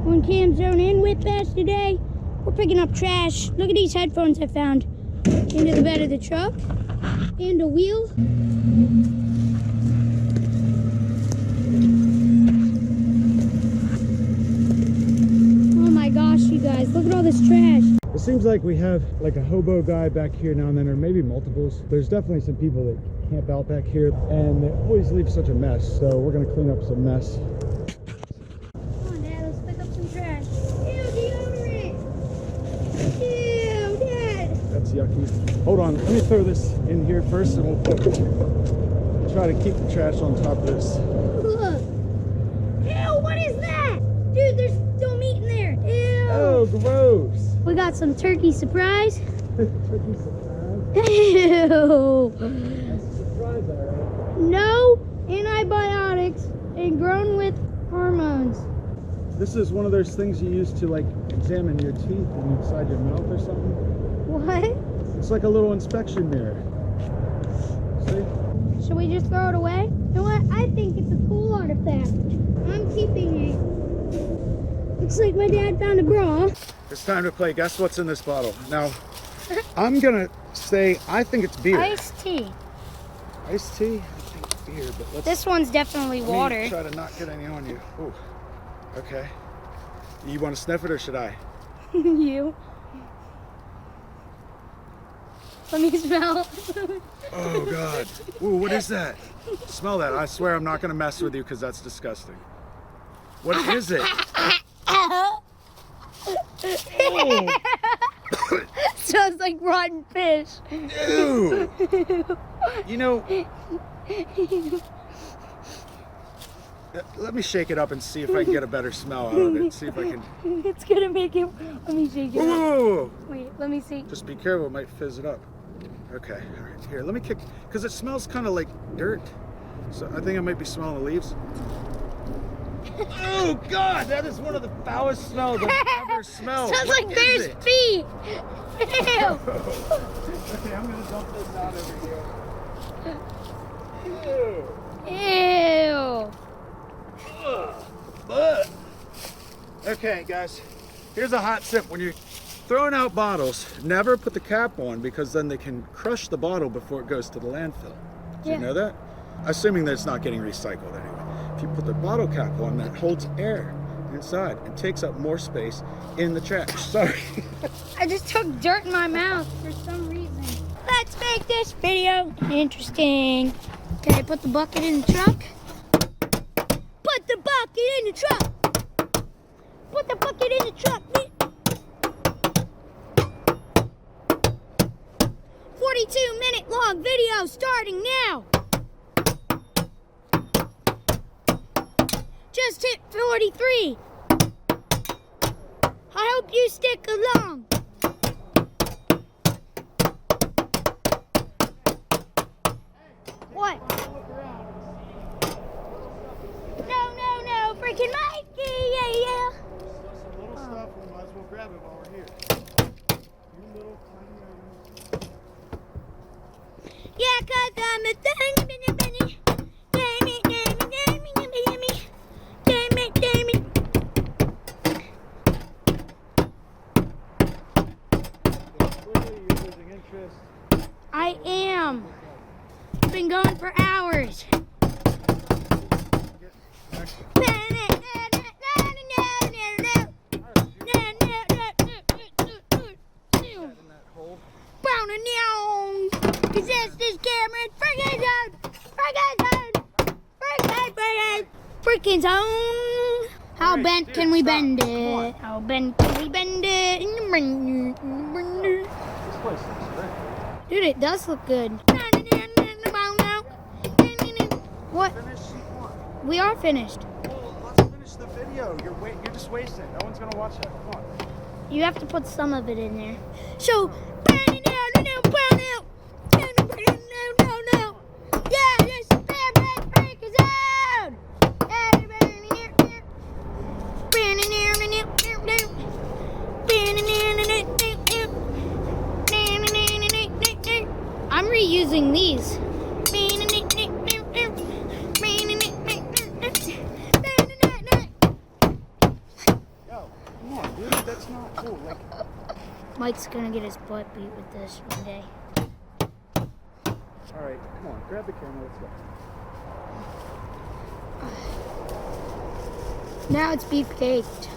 on Cam Zone and Whiplash today. We're picking up trash. Look at these headphones I found. Into the bed of the truck. And a wheel. Oh my gosh, you guys. Look at all this trash. It seems like we have like a hobo guy back here now and then, or maybe multiples. There's definitely some people that camp out back here, and they always leave such a mess. So we're gonna clean up some mess. Come on, Dad, let's pick up some trash. Ew, deodorant! Ew, Dad! That's yucky. Hold on, let me throw this in here first, and we'll try to keep the trash on top of this. Look! Ew, what is that? Dude, there's still meat in there. Ew! Oh, gross! We got some turkey surprise. Turkey surprise. Ew! That's a surprise, alright. No antibiotics and grown with hormones. This is one of those things you use to like examine your teeth and inside your mouth or something. What? It's like a little inspection mirror. See? Should we just throw it away? You know what? I think it's a cool artifact. I'm keeping it. Looks like my dad found a bra. It's time to play Guess What's in This Bottle. Now, I'm gonna say I think it's beer. Iced tea. Iced tea? I think it's beer, but let's... This one's definitely let me water. try to not get any on you. Ooh. Okay. You want to sniff it or should I? You. Let me smell. Oh, God. Ooh, what is that? Smell that. I swear I'm not gonna mess with you because that's disgusting. What is it? Oh. Sounds like rotten fish. Ew. You know, let me shake it up and see if I can get a better smell out of it. See if I can. It's gonna make it. Let me shake it. Whoa! Wait, let me see. Just be careful, it might fizz it up. Okay, all right. Here, let me kick, because it smells kind of like dirt. So I think I might be smelling the leaves. Oh God, that is one of the foulest smells I've ever smelled. Sounds What like is bear's it? feet. Ew. Okay, I'm gonna dump this out over here. Ew. Ugh. Okay, guys, here's a hot tip. When you're throwing out bottles, never put the cap on because then they can crush the bottle before it goes to the landfill. Do you know that? Assuming that it's not getting recycled anyway. If you put the bottle cap on, that holds air inside and takes up more space in the trash. Sorry. I just took dirt in my mouth for some reason. Let's make this video interesting. Okay, put the bucket in the truck. Put the bucket in the truck. Put the bucket in the truck. 42-minute long video starting now. Just hit 43. I hope you stick along. What? No, freaking Mikey, yeah. Some little stuff, we might as well grab it while we're here. You little tiny items. Yeah, 'cause I'm a thing, I am. Been going for hours. Freaking zone. How bent can we bend it? How bent can we bend it? This place looks great. Dude, it does look good. What? Finish sheet one. We are finished. Well, let's finish the video. You're just wasting. No one's gonna watch that. Come on. You have to put some of it in there. So, yeah, this is Fairbanks Freaking Zone. I'm reusing these. Yo. that's not cool. Like, Mike's gonna get his butt beat with this one day. all right, come on, grab the camera, let's go. Now it's beef caked.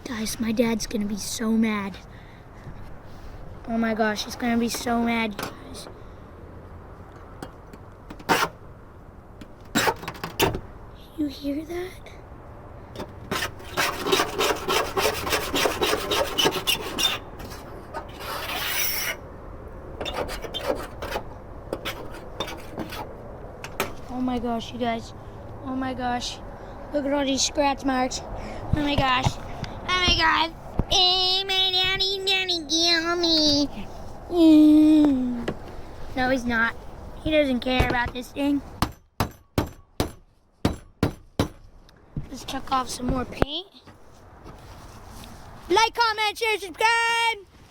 Guys, my dad's gonna be so mad. Oh my gosh, he's gonna be so mad, guys. You hear that? Oh my gosh, you guys. Oh my gosh. Look at all these scratch marks. Oh my gosh. Oh my god. My daddy kill me. No, he's not. He doesn't care about this thing. Let's chuck off some more paint. Like, comment, share, subscribe.